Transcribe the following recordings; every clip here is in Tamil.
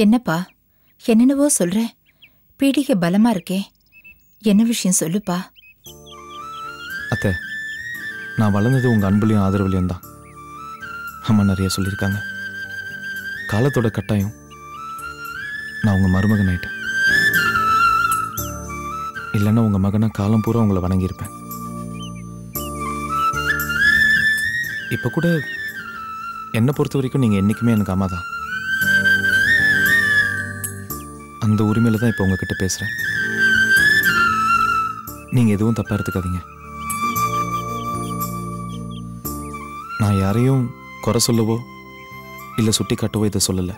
என்னப்பா, என்னென்னவோ சொல்ற? பீடிகை பலமா இருக்கே, என்ன விஷயம் சொல்லுப்பா. அத்தை, நான் வளர்ந்தது உங்கள் அன்புலையும் ஆதரவுலையும் தான். அம்மா நிறைய சொல்லியிருக்காங்க. காலத்தோட கட்டாயம் நான் உங்கள் மருமகன் ஆயிட்டேன். இல்லைன்னா உங்கள் மகனை காலம் பூரா உங்களை வணங்கியிருப்பேன். இப்போ கூட என்னை பொறுத்த வரைக்கும் நீங்கள் என்றைக்குமே எனக்கு அம்மா தான். அந்த உரிமையில் தான் இப்போ உங்ககிட்ட பேசுகிறேன். நீங்கள் எதுவும் தப்பாக எடுத்துக்காதீங்க. நான் யாரையும் குறை சொல்லவோ இல்லை சுட்டி காட்டவோ இதை சொல்லலை.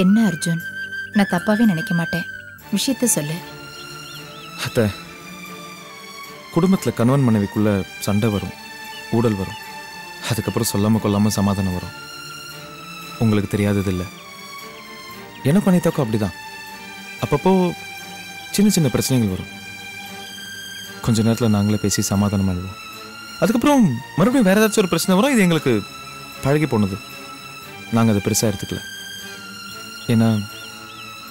என்ன அர்ஜுன், நான் தப்பாவே நினைக்க மாட்டேன், விஷயத்த சொல்லு. அத்தை, குடும்பத்தில் கணவன் மனைவிக்குள்ள சண்டை வரும், ஊடல் வரும். அதுக்கப்புறம் சொல்லாமல் கொள்ளாமல் சமாதானம் வரும். உங்களுக்கு தெரியாதது இல்லை. எனக்கும் அனிதாக்கும் அப்படிதான். அப்பப்போ சின்ன சின்ன பிரச்சனைகள் வரும். கொஞ்ச நேரத்தில் நாங்களே பேசி சமாதானம் ஆயிடுவோம். அதுக்கப்புறம் மறுபடியும் வேற ஏதாச்சும் ஒரு பிரச்சனை வரும். இது எங்களுக்கு பழகி போனது. நாங்கள் அதை பெருசாக எடுத்துக்கல. ஏன்னா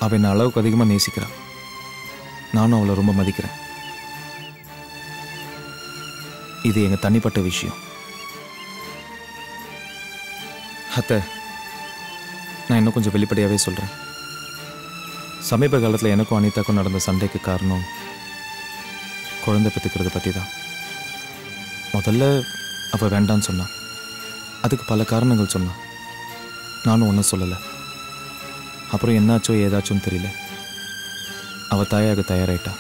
அவள் என்னை அளவுக்கு அதிகமாக நேசிக்கிறாள். நானும் அவளை ரொம்ப மதிக்கிறேன். இது எங்கள் தனிப்பட்ட விஷயம். அத்தை, நான் இன்னும் கொஞ்சம் வெளிப்படையாகவே சொல்கிறேன். சமீப காலத்தில் எனக்கும் அனிதாக்கும் நடந்த சண்டைக்கு காரணம் குழந்தை பெற்றுக்கிறத பற்றி தான். முதல்ல அவள் வேண்டான்னு சொன்னான். அதுக்கு பல காரணங்கள் சொன்னான். நானும் ஒன்றும் சொல்லலை. அப்புறம் என்னாச்சோ ஏதாச்சும் தெரியல, அவள் தாயாக தயாராயிட்டா.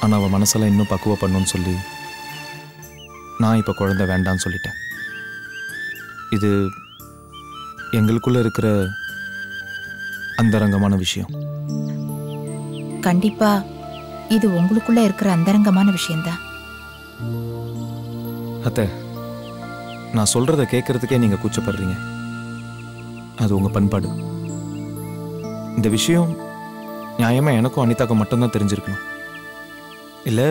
ஆனால் அவள் மனசெல்லாம் இன்னும் பக்குவப்படணும்னு சொல்லி நான் இப்போ குழந்தை வேண்டான்னு சொல்லிட்டேன். இது எங்களுக்குள்ள இருக்கிற அந்தரங்கமான விஷயம். கண்டிப்பா இது உங்களுக்குள்ள இருக்கிற அந்தரங்கமான விஷயம்தான். அத்தை, நான் சொல்றத கேட்கறதுக்கே நீங்க கூச்சப்படுறீங்க. அது உங்க பண்பாடு. இந்த விஷயம் நியாயமா எனக்கும் அனிதாக்கும் மட்டும்தான் தெரிஞ்சிருக்கணும். இல்ல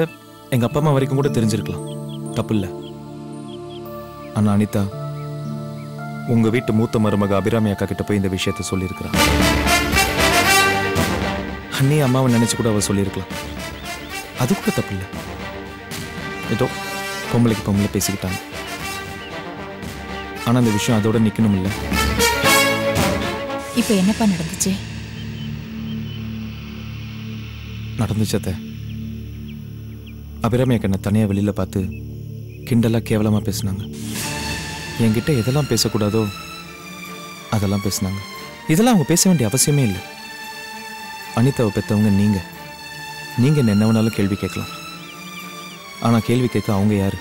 எங்க அப்பா அம்மா வரைக்கும் கூட தெரிஞ்சிருக்கலாம், தப்பு இல்லை. ஆனா அனிதா உங்க வீட்டு மூத்த மருமக அபிராமி அக்கா கிட்ட போய் இந்த விஷயத்த சொல்லியிருக்கிறான். அண்ணி அம்மாவை நினைச்சு கூட அவ சொல்லியிருக்கலாம். அது கூட தப்பு இல்லை. ஏதோ பொம்பளைக்கு பொம்பளை பேசிக்கிட்டாங்க. ஆனா அந்த விஷயம் அதோட நிக்கணும் இல்லை. இப்ப என்னப்பா நடந்துச்சு? நடந்துச்சத்த அபிராமி அக்கா என்ன தனியா வெளியில பார்த்து கிண்டலா கேவலமா பேசினாங்க. என்கிட்ட எதெல்லாம் பேசக்கூடாதோ அதெல்லாம் பேசினாங்க. இதெல்லாம் அவங்க பேச வேண்டிய அவசியமே இல்லை. அனிதாவை பெற்றவங்க நீங்க என்ன வேணாலும் கேள்வி கேட்கலாம். ஆனா கேள்வி கேட்க அவங்க யாரு?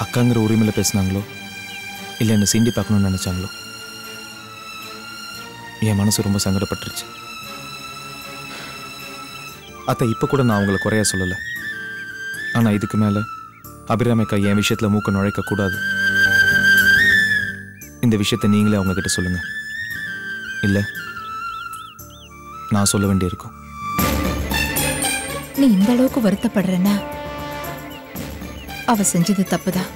அக்காங்கிற உரிமையில பேசினாங்களோ இல்லை என்ன சீண்டி பார்க்கணும்னு நினைச்சாங்களோ? என் மனசு ரொம்ப சங்கடப்பட்டுருச்சு. அத்தை, இப்ப கூட நான் அவங்கள குறையா சொல்லலை. ஆனா இதுக்கு மேல அபிராமி அக்கா என் விஷயத்துல மூக்க நுழைக்க கூடாது. இந்த விஷயத்தை நீங்களே அவங்க கிட்ட சொல்லுங்க. இல்ல நான் சொல்ல வேண்டியிருக்கும். நீ இந்த அளவுக்கு வருத்தப்படுறன்னா அவ செஞ்சது தப்புதான்.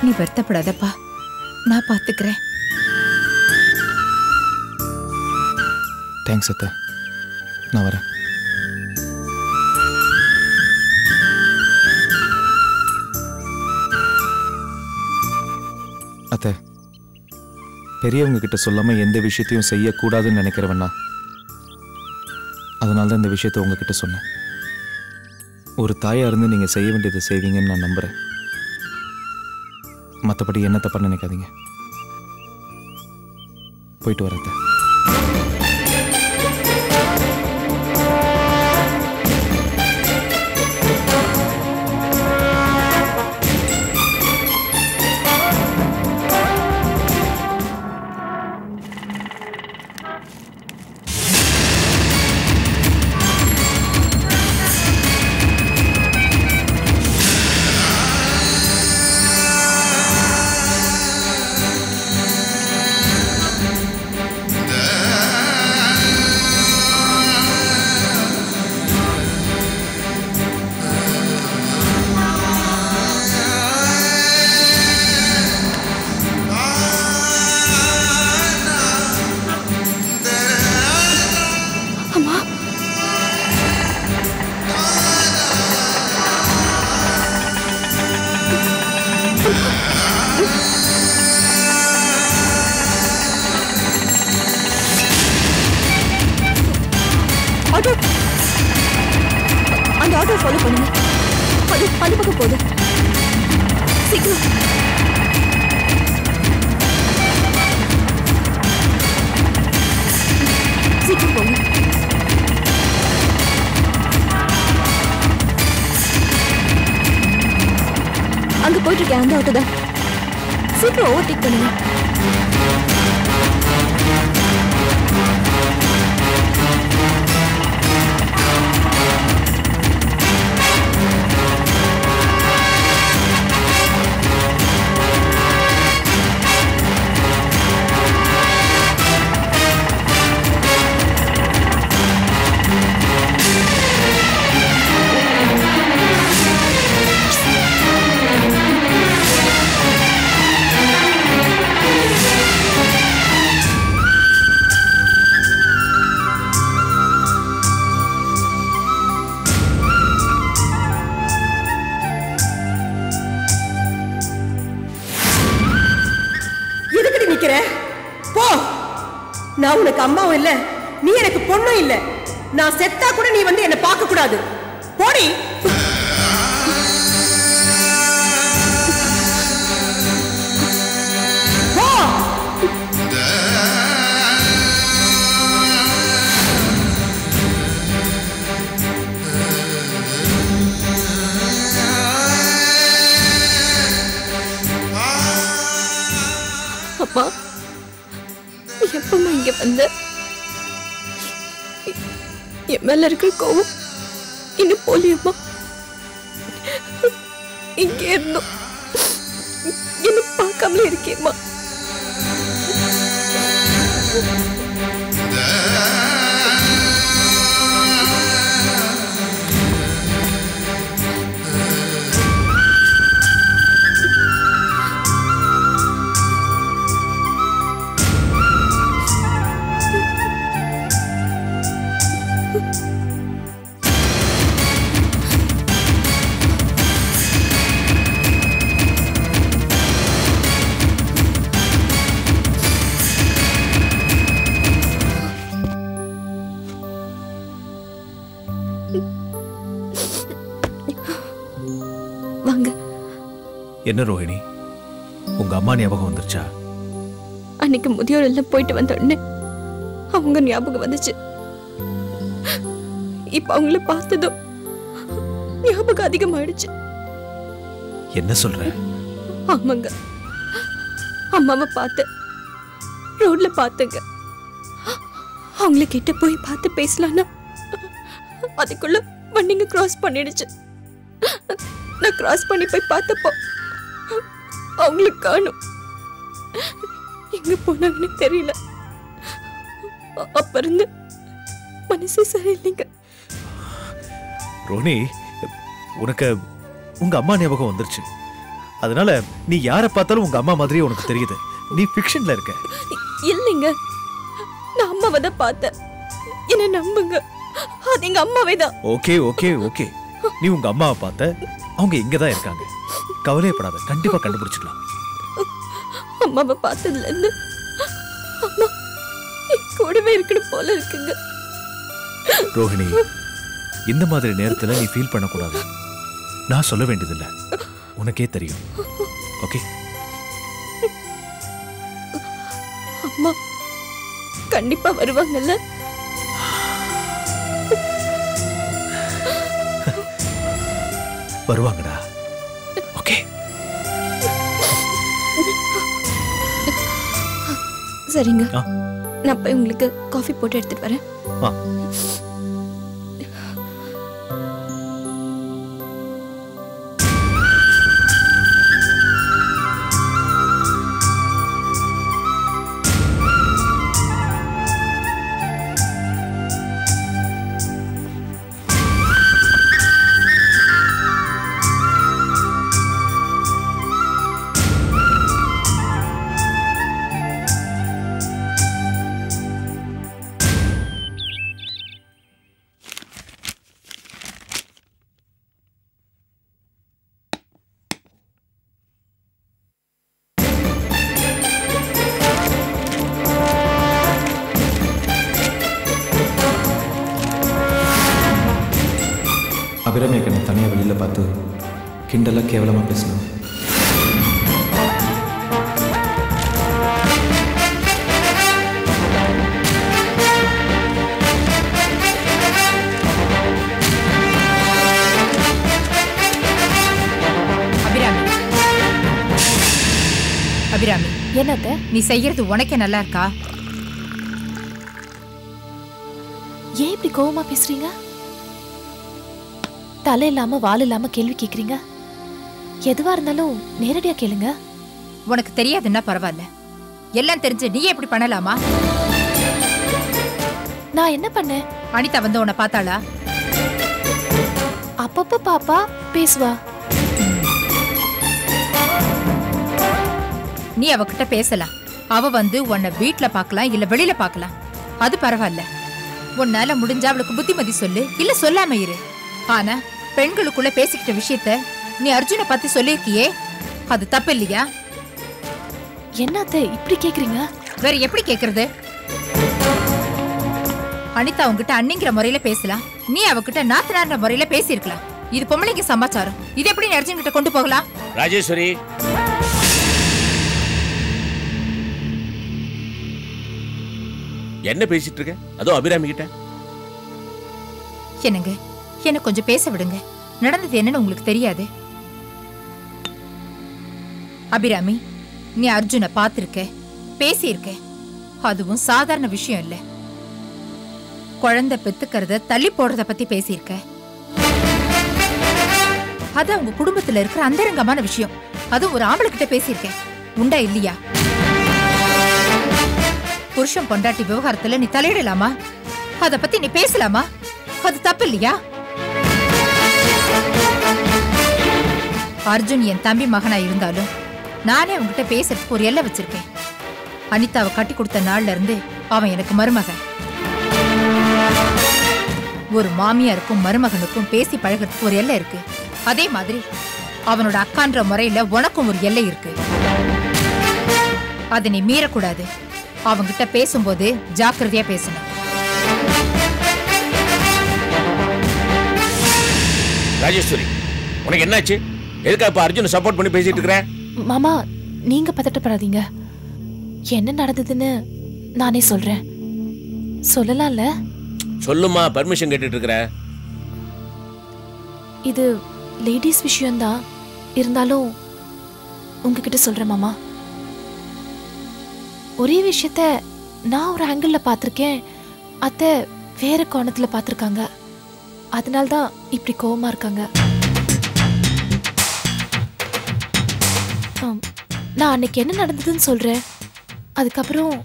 நீ வருத்தப்படாதப்பா, நான் பாத்துக்கிறேன். தேங்க்ஸ் அத்தை, நான் வரேன். அத்தை, பெரியவங்க கிட்ட சொல்லாம எந்த விஷயத்தையும் செய்யக்கூடாதுன்னு நினைக்கிறவனா, அதனால தான் இந்த விஷயத்தை உங்ககிட்ட சொன்னேன். ஒரு தாயா இருந்து நீங்க செய்ய வேண்டியதை செய்வீங்கன்னு நான் நம்புறேன். மற்றபடி என்ன தப்பா நினைக்காதீங்க. போயிட்டு வரேன். ஆட்டோ ஃபாலோ பண்ணுங்க. அது அந்த பக்கம் போகுது. சீக்கிரம். சீக்கிரம் போங்க. அங்க போயிட்டு இருக்கேன், அந்த ஆட்டோ தான். சீக்கிரம் ஓவர்டேக் பண்ணுங்க. போ. நான் உனக்கு அம்மாவும் இல்ல, நீ எனக்கு பொண்ணும் இல்ல. நான் செத்தா கூட நீ வந்து என்ன பார்க்க கூடாது. போடி. அப்பா, எப்பமா இங்க வந்த? என் மேல இருக்கிற கோவம் இன்னும் போலியம்மா? இங்க இருந்தோம் என்ன பார்க்காமலே இருக்கேம்மா. வாங்க. என்ன ரோஹிணி, உங்க அம்மா ஞாபகம் வந்துருச்சா? அன்னைக்கு முதியோர் எல்லாம் போயிட்டு வந்த உடனே அவங்க ஞாபகம் வந்துச்சு. இப்ப அவங்கள பார்த்ததும் ஞாபகம் அதிகமாயிடுச்சு. என்ன சொல்ற? ஆமாங்க, அம்மாவை பார்த்து ரோட்ல பார்த்தங்க. அவங்கள கிட்ட போய் பார்த்து பேசலான்னா அதுக்குள்ள வண்டிங்க கிராஸ் பண்ணிடுச்சு. நான் கிராஸ் பண்ணி போய் பார்த்தப்போ அவங்களுக்கு காணும். எங்க போனாங்கன்னு தெரியல. அப்ப இருந்து மனசே சரியில்லைங்க. ரோஹிணி, உனக்கு உங்க அம்மா ஞாபகம் வந்துருச்சு. அதனால நீ யாரை பார்த்தாலும் உங்க அம்மா மாதிரியே உனக்கு தெரியுது. நீ ஃபிக்ஷன்ல இருக்க. இல்லைங்க, நான் அம்மாவை தான் பார்த்தேன். என்ன நம்புங்க, அது எங்க அம்மாவே தான். ஓகே ஓகே ஓகே, நீ உங்க அம்மாவை பார்த்த. அவங்க இங்கதான் இருக்காங்க. கவலையப்படாத, கண்டிப்பா கண்டுபிடிச்சிடலாம். அம்மாவை பார்த்ததுல இருந்து அம்மா என் கூடவே இருக்கணும் போல இருக்குங்க. ரோஹிணி, இந்த மாதிரி நேரத்துல நீ ஃபீல் பண்ணக்கூடாது. நான் சொல்ல வேண்டியதில்லை, உனக்கே தெரியும். ஓகே? அம்மா கண்டிப்பா வருவாங்கல்ல? வருவாங்கடா. ஓகே? சரிங்க, நான் போய் உங்களுக்கு காஃபி போட்டு எடுத்துட்டு வரேன். அபிராமி என்னை தனியாக வெளியில் பார்த்து கிண்டலாக கேவலமாக பேசணும். அபிராமி, என்னத்த நீ செய்யறது உனக்கே நல்லா இருக்கா? ஏன் இப்படி கோவமா பேசுறீங்க? தலை இல்லாம வால் இல்லாம கேள்வி கேக்குறீங்க. எதுவா இருந்தாலும் நேரடியா கேளுங்க. உனக்கு தெரியாதுன்னா பரவாயில்ல, எல்லாம் தெரிஞ்சு நீ எப்படி பண்ணலாமா? நான் என்ன பண்ணேன்? அனிதா வந்து உன்னை பார்த்தாளா? அப்பப்ப பாப்பா பேசுவா. நீ அவகிட்ட பேசலாம். அவ வந்து உன்னை வீட்டுல பார்க்கலாம், இல்ல வெளியில பார்க்கலாம், அது பரவாயில்ல. உன்னால முடிஞ்சா அவளுக்கு புத்திமதி சொல்லு, இல்ல சொல்லாம இரு. ஆனா பெண்களுக்குள்ள பேசிக்கிட்ட விஷயத்த நீ அர்ஜுனை பத்தி சொல்லிருக்கியே, அது தப்பு இல்லையா? என்னத்த இப்படி கேக்குறீங்க? வேற எப்படி கேக்குறது? அனிதா உங்ககிட்ட அண்ணிங்கிற முறையில பேசலாம், நீ அவகிட்ட நாத்தனார்ன்ற முறையில பேசியிருக்கலாம். இது பொம்பளைக்கு சமாச்சாரம். இது எப்படி நீ அர்ஜுன் கிட்ட கொண்டு போகலாம்? ராஜேஸ்வரி, என்ன பேசிட்டு இருக்க? அதோ அபிராமி கிட்ட. என்னங்க, என்ன கொஞ்சம் பேச விடுங்க. நடந்தது என்னன்னு உங்களுக்கு தெரியாது. அபிராமி, நீ அர்ஜுனை பார்த்திருக்க, பேசியிருக்க, அதுவும் சாதாரண விஷயம் இல்ல. குழந்தை பெத்துக்கிறத தள்ளி போடுறத பத்தி பேசியிருக்க. அது அவங்க குடும்பத்துல இருக்கிற அந்தரங்கமான விஷயம். அது ஒரு ஆம்பளை கிட்ட பேசியிருக்க. உண்டா இல்லையா? புருஷன் பொண்டாட்டி விவகாரத்துல நீ தலையிடலாமா? அத பத்தி நீ பேசலாமா? அது தப்பு இல்லையா? அர்ஜுன் என் தம்பி மகனா இருந்தாலும் நானே அவன்கிட்ட பேசுறதுக்கு ஒரு எல்லை வச்சிருக்கேன். அனிதாவை கட்டி கொடுத்த நாள்ல இருந்து அவன் எனக்கு மருமகன். ஒரு மாமியாருக்கும் மருமகனுக்கும் பேசி பழகிறதுக்கு ஒரு எல்லை இருக்கு. அதே மாதிரி அவனோட அக்கான்ற முறையில உனக்கும் ஒரு எல்லை இருக்கு. அதை நீ மீறக்கூடாது. அவங்கிட்ட பேசும்போது ஜாக்கிரதையா பேசணும். ராஜேஸ்வரி, உனக்கு என்னாச்சு? எதுக்கா இப்ப அர்ஜுன் சப்போர்ட் பண்ணி பேசிட்டு இருக்கற? மாமா, நீங்க பதட்டப்படாதீங்க. என்ன நடந்ததுன்னு நானே சொல்றேன். சொல்லலாம்ல? சொல்லுமா, பர்மிஷன் கேட்டுட்டு இருக்கற. இது லேடிஸ் விஷயம்தான், இருந்தாலும் உங்ககிட்ட சொல்றேன் மாமா. ஒரே விஷயத்த நான் ஒரு ஆங்கிள் பார்த்திருக்கேன், அத்தை வேற கோணத்துல பார்த்திருக்காங்க. அதனால்தான் இப்படி கோவமா இருக்காங்க. நான் அன்னைக்கு என்ன நடந்ததுன்னு சொல்றேன். அதுக்கப்புறம்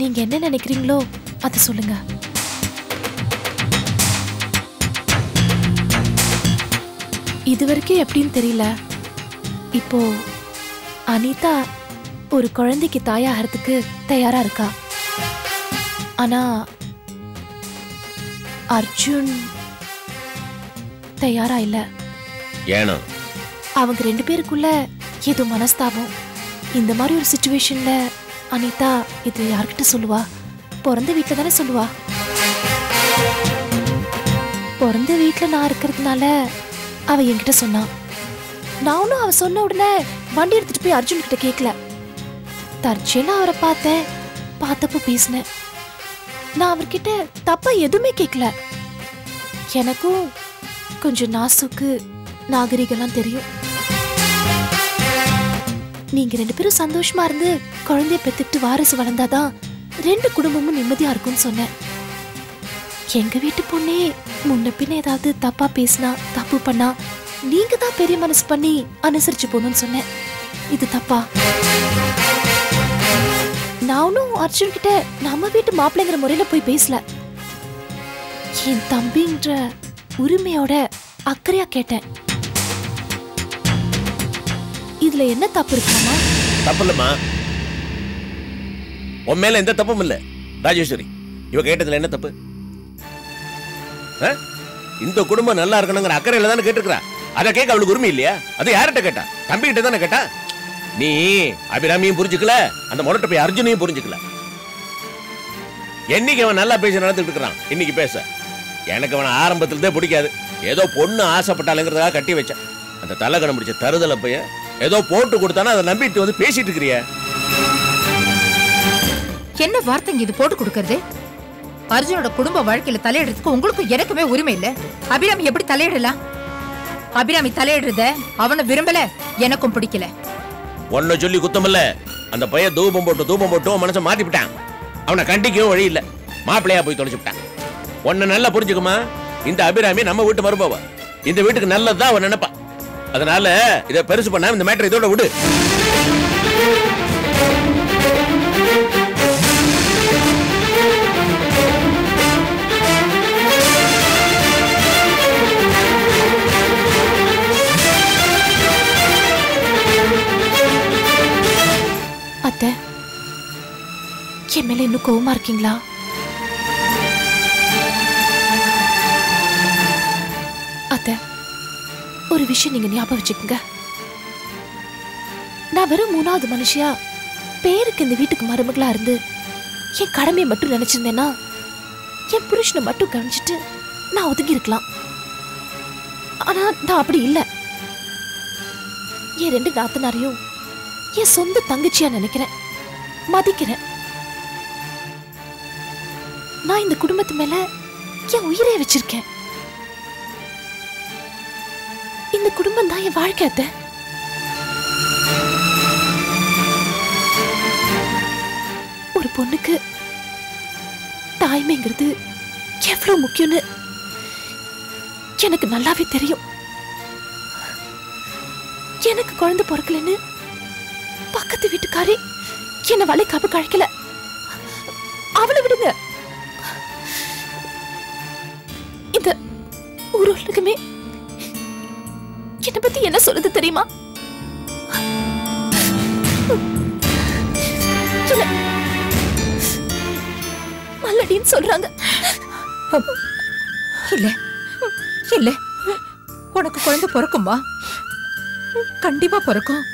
நீங்க என்ன நினைக்கிறீங்களோ அதை சொல்லுங்க. இது வரைக்கும் எப்படின்னு தெரியல. இப்போ அனிதா ஒரு குழந்தைக்கு தாயாகிறதுக்கு தயாரா இருக்கா. ஆனா அர்ஜுன் தயாரா இல்ல. ஏனா அவங்க ரெண்டு பேருக்குள்ள ஏதோ மனஸ்தாபம். இந்த மாதிரி ஒரு சிச்சுவேஷன்ல அனிதா இது யார்கிட்ட சொல்லுவா? பிறந்த வீட்டுல தானே சொல்லுவா. பிறந்த வீட்டுல நான் இருக்கிறதுனால அவ என்கிட்ட சொன்னா. நானும் அவ சொன்ன உடனே வண்டி எடுத்துட்டு போய் அர்ஜுன் கிட்ட கேட்கல. தற்செயலா அவரை பார்த்தேன், பார்த்தப்ப பேசினேன். நான் அவர்கிட்ட தப்பா எதுவுமே கேட்கல. எனக்கும் கொஞ்சம் நாசுக்கு நாகரிகெல்லாம் தெரியும். நீங்க ரெண்டு பேரும் சந்தோஷமா இருந்து குழந்தைய பெத்துட்டு வாரிசு வளர்ந்தாதான் ரெண்டு குடும்பமும் நிம்மதியா இருக்கும்னு சொன்னேன். எங்க வீட்டு பொண்ணே முன்ன பின்ன ஏதாவது தப்பா பேசினா, தப்பு பண்ணா நீங்க தான் பெரிய மனசு பண்ணி அனுசரிச்சு போகணும்னு சொன்னேன். இது தப்பா? நானும் அர்ஜுன் கிட்ட நம்ம வீட்டு மாப்பிள்ளைங்கிற முறையில போய் பேசல. என் தம்பின்ற உரிமையோட அக்கறையா கேட்டேன். இதுல என்ன தப்பு இருக்காமா? தப்பு இல்லம்மா, உன் மேல எந்த தப்பும் இல்ல. ராஜேஸ்வரி, இவ கேட்டதுல என்ன தப்பு? இந்த குடும்பம் நல்லா இருக்கணுங்கிற அக்கறையில தானே கேட்டுக்கிறா. அதை கேட்க அவளுக்கு உரிமை இல்லையா? அது யார்கிட்ட கேட்டா? தம்பி கிட்ட தானே கேட்டா. நீ அபிராமியும் புரிஞ்சுக்கல, அந்த முரட்ட போய் அர்ஜுனையும் புரிஞ்சுக்கல. என்னைக்கு அவன் நல்லா பேச நடந்துட்டு இருக்கிறான், இன்னைக்கு பேச எனக்கு அவன் ஆரம்பத்துல பிடிக்காது. ஏதோ பொண்ணு ஆசைப்பட்டாலுங்கிறதுக்காக கட்டி வச்சேன். அந்த தலைகணம் பிடிச்ச தருதலை போய் ஏதோ போட்டு கொடுத்தானா அதை நம்பிட்டு வந்து பேசிட்டு இருக்கிறிய. என்ன வார்த்தைங்க இது போட்டு கொடுக்கறது? அர்ஜுனோட குடும்ப வாழ்க்கையில தலையிடுறதுக்கு உங்களுக்கும் எனக்குமே உரிமை இல்ல. அபிராமி எப்படி தலையிடலாம்? அபிராமி தலையிடுறத அவனை விரும்பல, எனக்கும் பிடிக்கல. ஒன்ன சொல்லி குத்தமில்ல. அந்த பையன் தூபம் போட்டு மனசை மாத்திவிட்டான். அவனை கண்டிக்கவும் வழி இல்ல. மாப்பிள்ளையா போய் தொலைச்சுட்டான். ஒன்ன நல்லா புரிஞ்சுக்குமா, இந்த அபிராமி நம்ம வீட்டு மருமவ. இந்த வீட்டுக்கு நல்லதுதான் அவன் நினைப்பா. அதனால இதை பெருசு பண்ண இந்த மேட்டர் இதோட விடு. அத்தை, என் மேல இன்னும் கோவமா இருக்கீங்களா? அத்தை, ஒரு விஷயம் நீங்க ஞாபகம் வச்சுக்கோங்க. நான் வெறும் 3வது மனுஷியா பேருக்கு இந்த வீட்டுக்கு மருமகளா இருந்து என் கடமையை மட்டும் நினைச்சிருந்தேன்னா என் புருஷனை மட்டும் கவனிச்சுட்டு நான் ஒதுங்கி இருக்கலாம். ஆனா நான் அப்படி இல்லை. என் 2 நாத்தனாரையும் என் சொந்த தங்கச்சியா நினைக்கிறேன், மதிக்கிறேன். நான் இந்த குடும்பத்து மேல என் உயிரை வச்சிருக்கேன். இந்த குடும்பம் தான் என் வாழ்க்கை. அத்தை, ஒரு பொண்ணுக்கு தாய்மைங்கிறது எவ்வளவு முக்கியம்னு எனக்கு நல்லாவே தெரியும். எனக்கு குழந்தை பிறக்கலன்னு பக்கத்து வீட்டுக்காரி என்ன வளைக்காம கழிக்கல. அவளை விடுங்க. இந்த ஊர் உலகமே என்னை பத்தி என்ன சொல்லுது தெரியுமா? மல்லடின்னு சொல்றாங்க. இல்ல இல்ல, உனக்கு குழந்தை பிறக்குமா? கண்டிப்பா பிறக்கும்.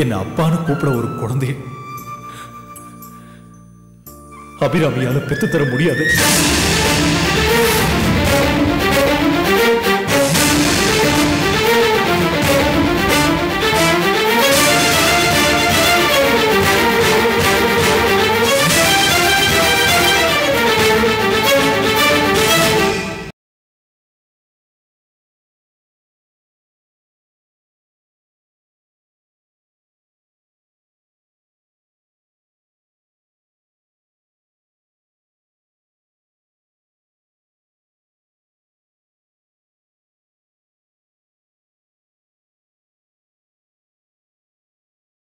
என்ன அப்பான்னு கூப்பிட ஒரு குழந்தைய அபிராமியால பெத்து தர முடியாது.